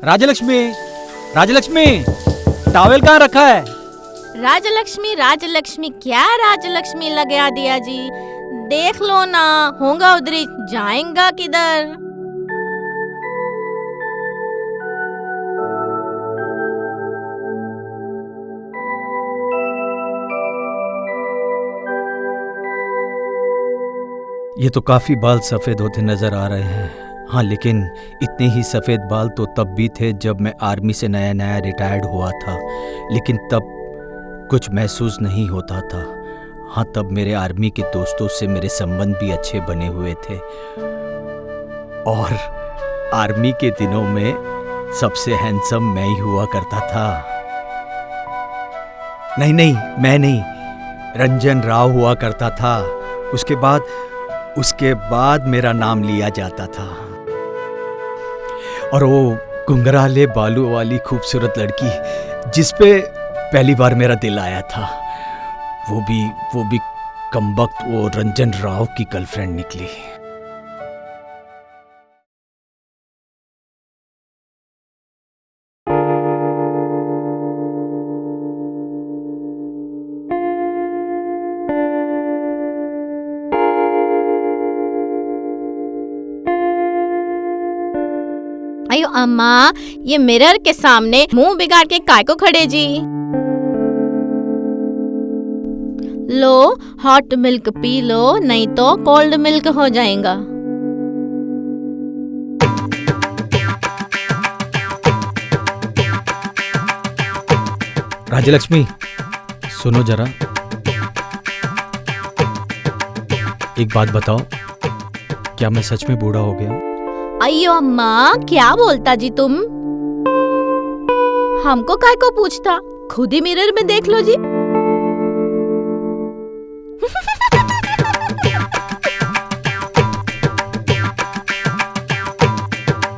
Rajalakshmi, Rajalakshmi, towel कहाँ रखा है? राजलक्ष्मी राजलक्ष्मी क्या राजलक्ष्मी लगा दिया जी। देख लो ना, होगा उधर ही, जाएगा किधर। ये तो काफी बाल सफेद होते नजर आ रहे हैं। हाँ, लेकिन इतने ही सफेद बाल तो तब भी थे जब मैं आर्मी से नया नया रिटायर्ड हुआ था, लेकिन तब कुछ महसूस नहीं होता था। हाँ, तब मेरे आर्मी के दोस्तों से मेरे संबंध भी अच्छे बने हुए थे और आर्मी के दिनों में सबसे हैंडसम मैं ही हुआ करता था। नहीं नहीं, मैं नहीं, रंजन राव हुआ करता था। उसके बाद मेरा नाम लिया जाता था। और वो घुंघराले बालों वाली खूबसूरत लड़की जिस पे पहली बार मेरा दिल आया था, वो भी कमबख्त वो रंजन राव की गर्लफ्रेंड निकली। अयो अम्मा, ये मिरर के सामने मुंह बिगाड़ के काय को खड़े जी। लो, हॉट मिल्क पी लो, नहीं तो कोल्ड मिल्क हो जाएगा। राजलक्ष्मी, सुनो जरा, एक बात बताओ, क्या मैं सच में बूढ़ा हो गया? अयो अम्मा, क्या बोलता जी तुम? हमको काय को पूछता, खुद ही मिरर में देख लो जी।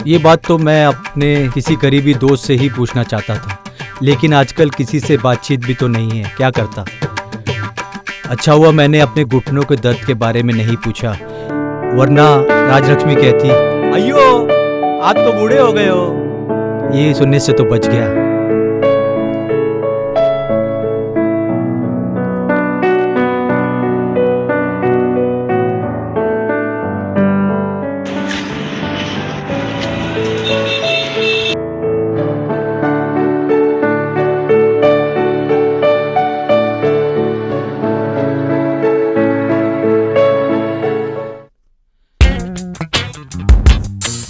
ये बात तो मैं अपने किसी करीबी दोस्त से ही पूछना चाहता था, लेकिन आजकल किसी से बातचीत भी तो नहीं है, क्या करता। अच्छा हुआ मैंने अपने घुटनों के दर्द के बारे में नहीं पूछा, वरना राजलक्ष्मी कहती, अयो आप तो बूढ़े हो गए हो। ये सुनने से तो बच गया।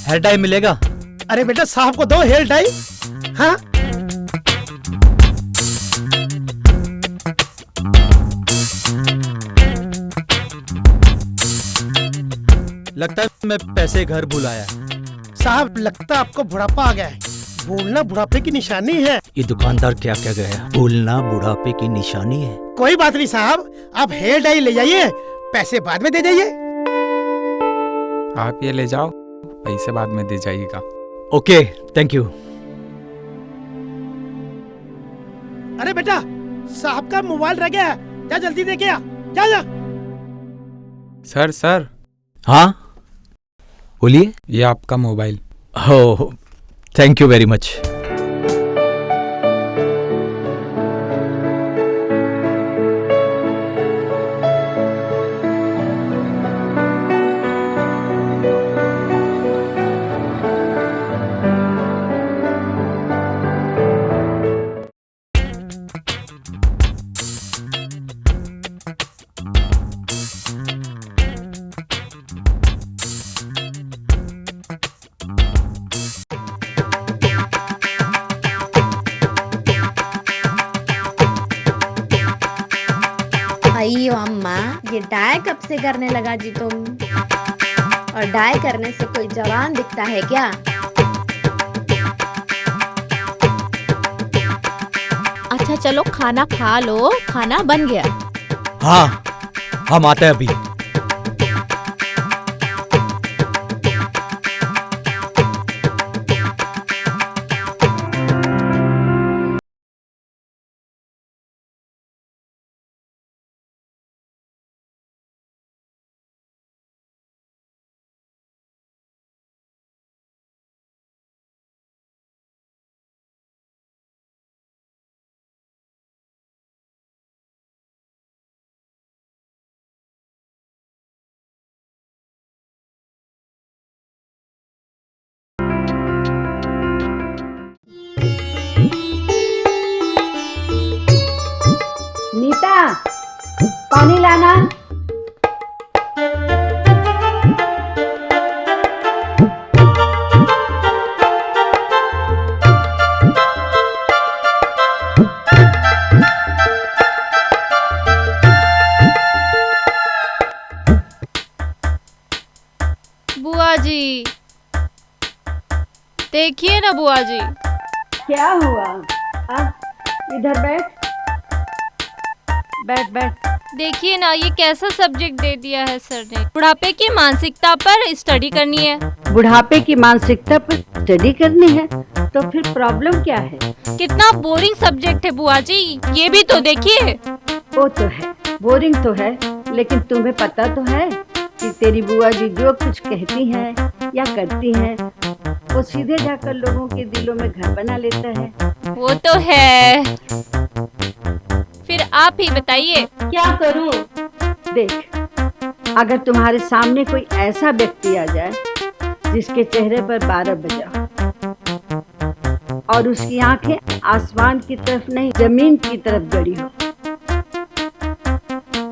हेयर टाई मिलेगा? अरे बेटा, साहब को दो हेयर टाई। हाँ, लगता है मैं पैसे घर भुलाया। साहब लगता आपको बुढ़ापा आ गया है। बोलना बुढ़ापे की निशानी है। ये दुकानदार क्या क्या गया, बोलना बुढ़ापे की निशानी है। कोई बात नहीं साहब, आप हेयर टाई ले जाइए, पैसे बाद में दे जाइए। आप ये ले जाओ, पैसे बाद में दे जाइएगा। Okay, thank you. अरे बेटा, साहब का मोबाइल रह गया है, जा जल्दी दे के आ। जा जा। सर, हाँ बोलिए। ये आपका मोबाइल। हो, थैंक यू वेरी मच। अयो अम्मा, ये डाई कब से करने लगा जी तुम? और डाई करने से कोई जवान दिखता है क्या? अच्छा चलो खाना खा लो, खाना बन गया। हाँ, हम आते हैं अभी। पानी लाना। बुआ जी, देखिए ना बुआ जी। क्या हुआ? इधर बैठ बैठ बैठ। देखिए ना, ये कैसा सब्जेक्ट दे दिया है सर ने। बुढ़ापे की मानसिकता पर स्टडी करनी है। बुढ़ापे की मानसिकता पर स्टडी करनी है तो फिर प्रॉब्लम क्या है? कितना बोरिंग सब्जेक्ट है बुआ जी, ये भी तो देखिए। वो तो है, बोरिंग तो है, लेकिन तुम्हें पता तो है कि तेरी बुआ जी जो कुछ कहती हैं या करती हैं वो सीधे जाकर लोगों के दिलों में घर बना लेता है। वो तो है। फिर आप ही बताइए। क्या करूं? देख, अगर तुम्हारे सामने कोई ऐसा व्यक्ति आ जाए जिसके चेहरे पर 12 बजा और उसकी आंखें आसमान की तरफ नहीं जमीन की तरफ गड़ी हो,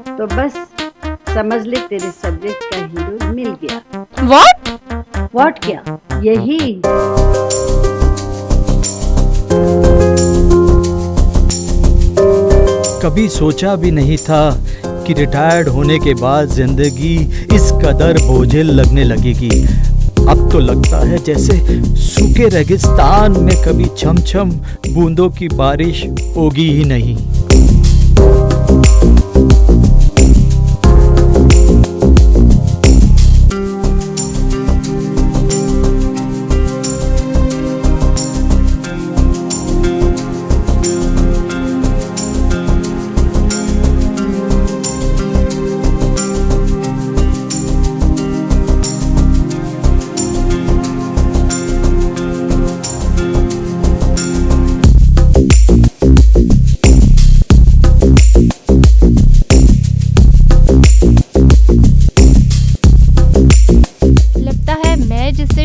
तो बस समझ ले तेरे सब्जेक्ट का हीरो मिल गया। व्हाट क्या? यही। कभी सोचा भी नहीं था कि रिटायर्ड होने के बाद जिंदगी इस कदर बोझिल लगने लगेगी। अब तो लगता है जैसे सूखे रेगिस्तान में कभी छमछम बूंदों की बारिश होगी ही नहीं।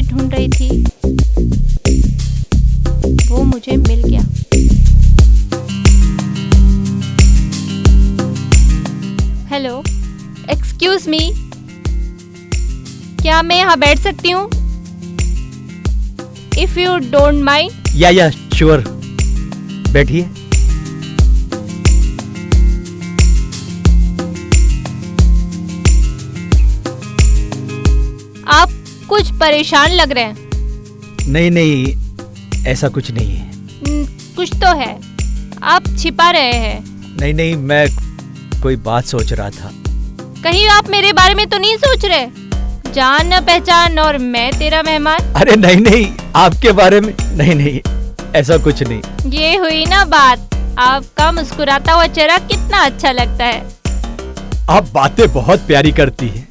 ढूंढ रही थी वो मुझे मिल गया। हेलो, एक्सक्यूज मी, क्या मैं यहाँ बैठ सकती हूँ? If you don't mind. या श्योर, बैठिए। आप कुछ परेशान लग रहे हैं। नहीं, ऐसा कुछ नहीं है। कुछ तो है, आप छिपा रहे हैं। नहीं, मैं कोई बात सोच रहा था। कहीं आप मेरे बारे में तो नहीं सोच रहे? जान न पहचान और मैं तेरा मेहमान। अरे नहीं, आपके बारे में नहीं, ऐसा कुछ नहीं। ये हुई ना बात। आपका मुस्कुराता हुआ चेहरा कितना अच्छा लगता है। आप बातें बहुत प्यारी करती हैं।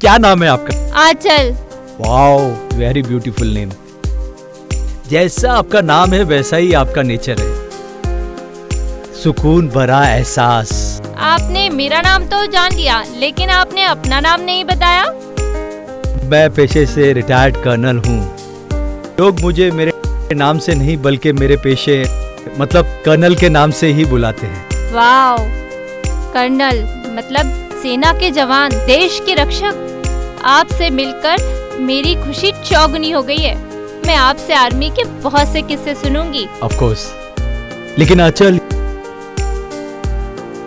क्या नाम है आपका? Aanchal. Wow, very beautiful name. जैसा आपका नाम है वैसा ही आपका नेचर है। सुकून भरा एहसास। आपने मेरा नाम तो जान लिया, लेकिन आपने अपना नाम नहीं बताया। मैं पेशे से रिटायर्ड कर्नल हूँ। लोग मुझे मेरे नाम से नहीं बल्कि मेरे पेशे मतलब कर्नल के नाम से ही बुलाते हैं। वाओ, कर्नल मतलब सेना के जवान, देश के रक्षक। आपसे मिलकर मेरी खुशी चौगुनी हो गई है। मैं आपसे आर्मी के बहुत से किस्से सुनूंगी। ऑफ कोर्स, लेकिन आंचल,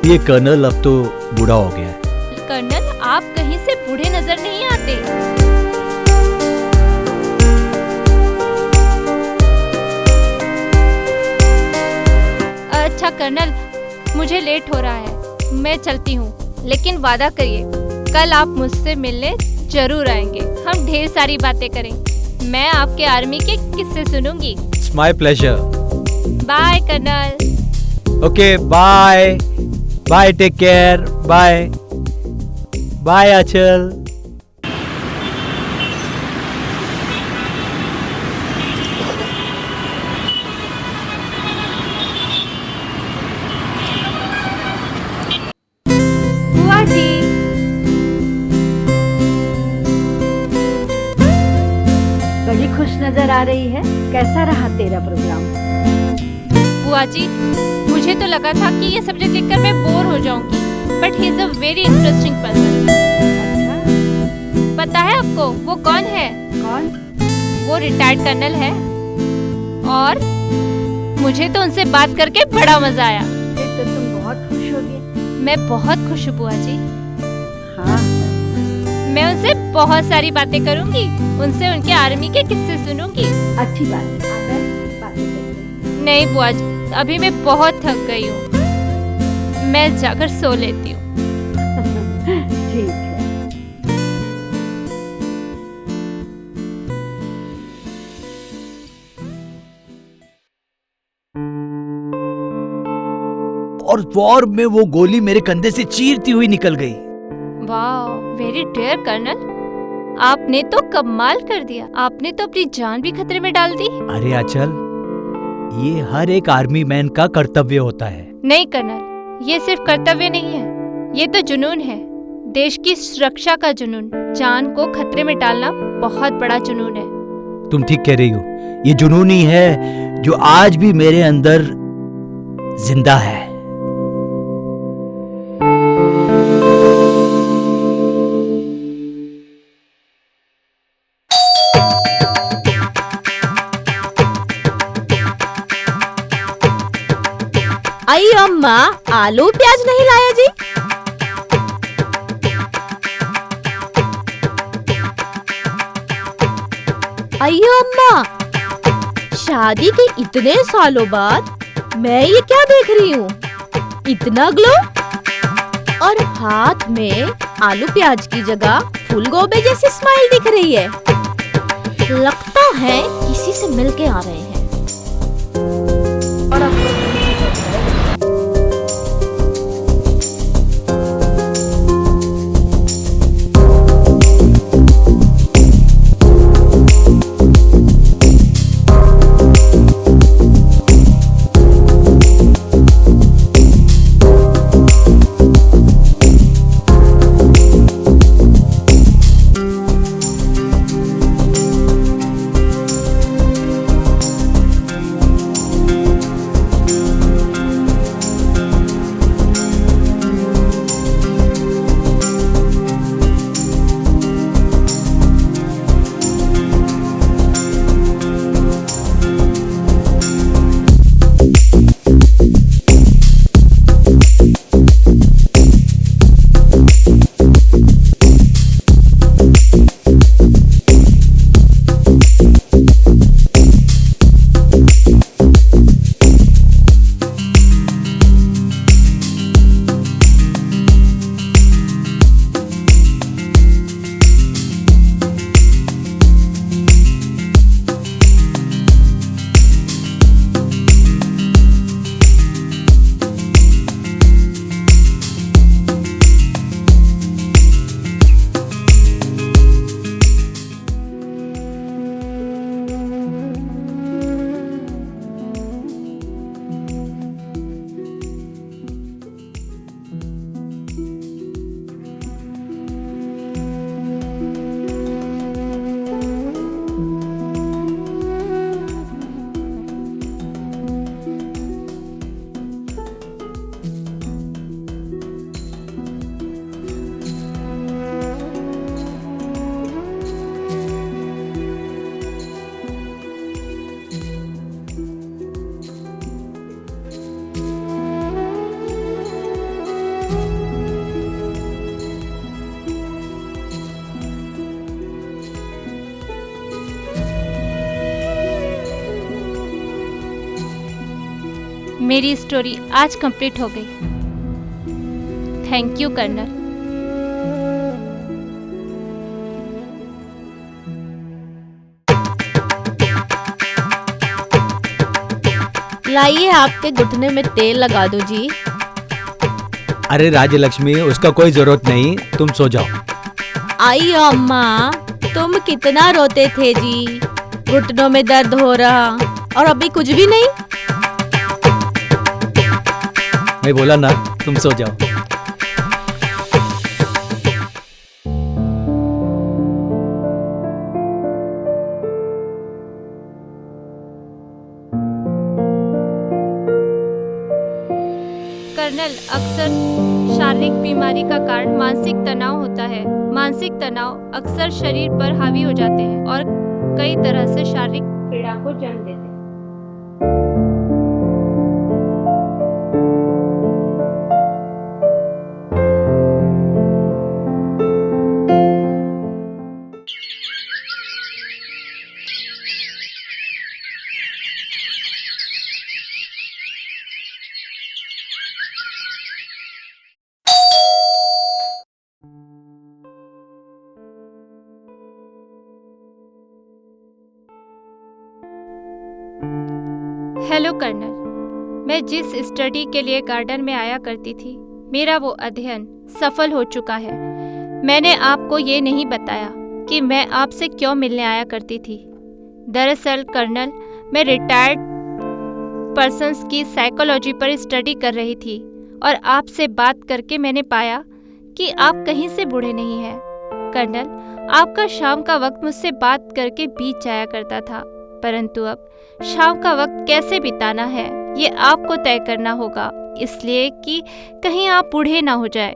ये कर्नल अब तो बूढ़ा हो गया है। कर्नल, आप कहीं से बूढ़े नजर नहीं आते। अच्छा कर्नल, मुझे लेट हो रहा है, मैं चलती हूँ। लेकिन वादा करिए, कल आप मुझसे मिलने जरूर आएंगे। हम ढेर सारी बातें करेंगे। मैं आपके आर्मी के किस्से सुनूंगी। It's my pleasure. Bye colonel. Okay, bye, take care, bye Aanchal. बुआ जी, बड़ी खुश नजर आ रही है। कैसा रहा तेरा प्रोग्राम? बुआ जी, मुझे मुझे तो लगा था कि ये सब्जेक्ट लिखकर मैं बोर हो जाऊंगी, but he is a very interesting person. अच्छा, पता है आपको वो कौन है? कौन? वो रिटायर्ड कर्नल है और मुझे तो उनसे बात करके बड़ा मजा आया। फिर तो तुम बहुत खुश होगी। मैं बहुत खुश हूँ बुआ जी। हाँ, मैं उनसे बहुत सारी बातें करूंगी, उनसे उनके आर्मी के किस्से सुनूंगी। अच्छी बात है। आप बैठ, बातें करते हैं। नहीं बुआ जी, अभी मैं बहुत थक गई हूँ, मैं जाकर सो लेती हूँ। ठीक है। और वॉर में वो गोली मेरे कंधे से चीरती हुई निकल गई। वाह, वेरी डेयर कर्नल, आपने तो कमाल कर दिया। आपने तो अपनी जान भी खतरे में डाल दी। अरे आंचल, ये हर एक आर्मी मैन का कर्तव्य होता है। नहीं कर्नल, ये सिर्फ कर्तव्य नहीं है, ये तो जुनून है, देश की सुरक्षा का जुनून। जान को खतरे में डालना बहुत बड़ा जुनून है। तुम ठीक कह रही हो, ये जुनून ही है जो आज भी मेरे अंदर जिंदा है। आई अम्मा, आलू प्याज नहीं लाया जी? अयो अम्मा, शादी के इतने सालों बाद मैं ये क्या देख रही हूँ? इतना ग्लो और हाथ में आलू प्याज की जगह फूल गोभी जैसी स्माइल दिख रही है। लगता है किसी से मिलके आ रहे हैं। और अब मेरी स्टोरी आज कंप्लीट हो गई। Thank you colonel. लाइए, आपके घुटने में तेल लगा दो जी। अरे राजलक्ष्मी, उसका कोई जरूरत नहीं, तुम सो जाओ। आई अम्मा, तुम कितना रोते थे जी, घुटनों में दर्द हो रहा और अभी कुछ भी नहीं। मैं बोला ना, तुम सो जाओ। कर्नल, अक्सर शारीरिक बीमारी का कारण मानसिक तनाव होता है। मानसिक तनाव अक्सर शरीर पर हावी हो जाते हैं और कई तरह से शारीरिक पीड़ा को जन्म देते हैं। हेलो कर्नल, मैं जिस स्टडी के लिए गार्डन में आया करती थी, मेरा वो अध्ययन सफल हो चुका है। मैंने आपको ये नहीं बताया कि मैं आपसे क्यों मिलने आया करती थी। दरअसल कर्नल, मैं रिटायर्ड पर्सन्स की साइकोलॉजी पर स्टडी कर रही थी और आपसे बात करके मैंने पाया कि आप कहीं से बूढ़े नहीं हैं। कर्नल, आपका शाम का वक्त मुझसे बात करके बीत जाया करता था, परंतु अब शाम का वक्त कैसे बिताना है ये आपको तय करना होगा, इसलिए कि कहीं आप बूढ़े ना हो जाए।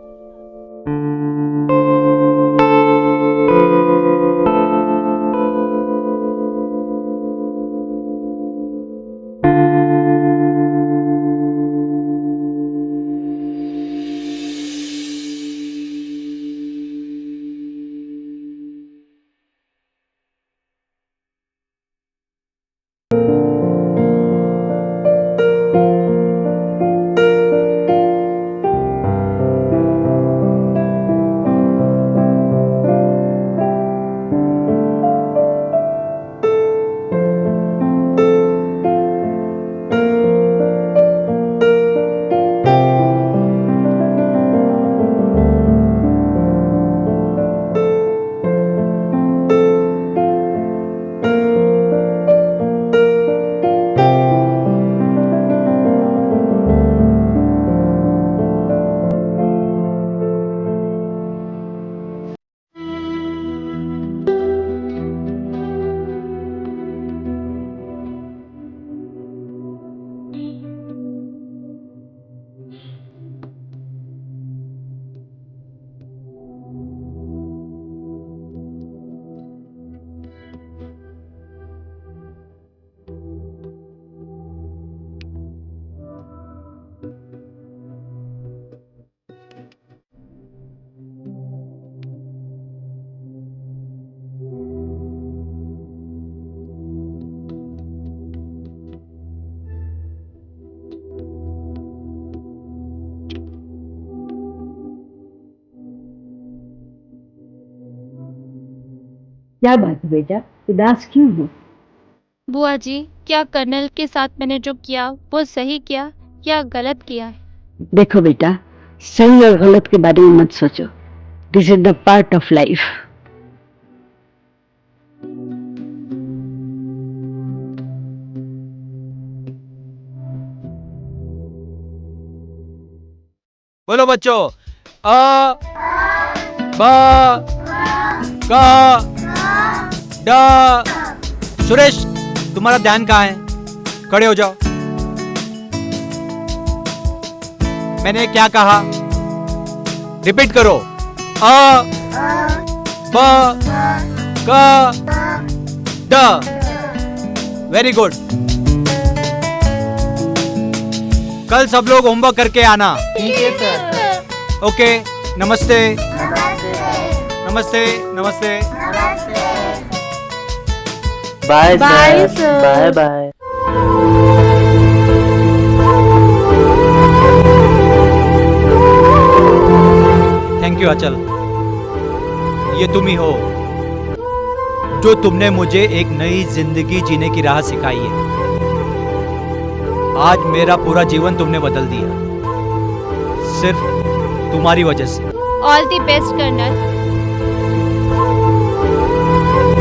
क्या बात है बेटा, उदास क्यों हो? बुआ जी, क्या कर्नल के साथ मैंने जो किया वो सही किया या गलत किया है? देखो बेटा, सही और गलत के बारे में मत सोचो। This is the part of life. बोलो बच्चों, अ ब क ड। सुरेश, तुम्हारा ध्यान कहाँ है? खड़े हो जाओ। मैंने क्या कहा? रिपीट करो। अ ब क ड। Very good. कल सब लोग होमवर्क करके आना। ठीक है सर। ओके, नमस्ते नमस्ते नमस्ते। Bye sir. Bye bye. Thank you Achal, ये तुम ही हो जो तुमने मुझे एक नई जिंदगी जीने की राह सिखाई है। आज मेरा पूरा जीवन तुमने बदल दिया, सिर्फ तुम्हारी वजह से। All the best colonel.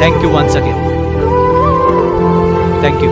Thank you once again. Thank you.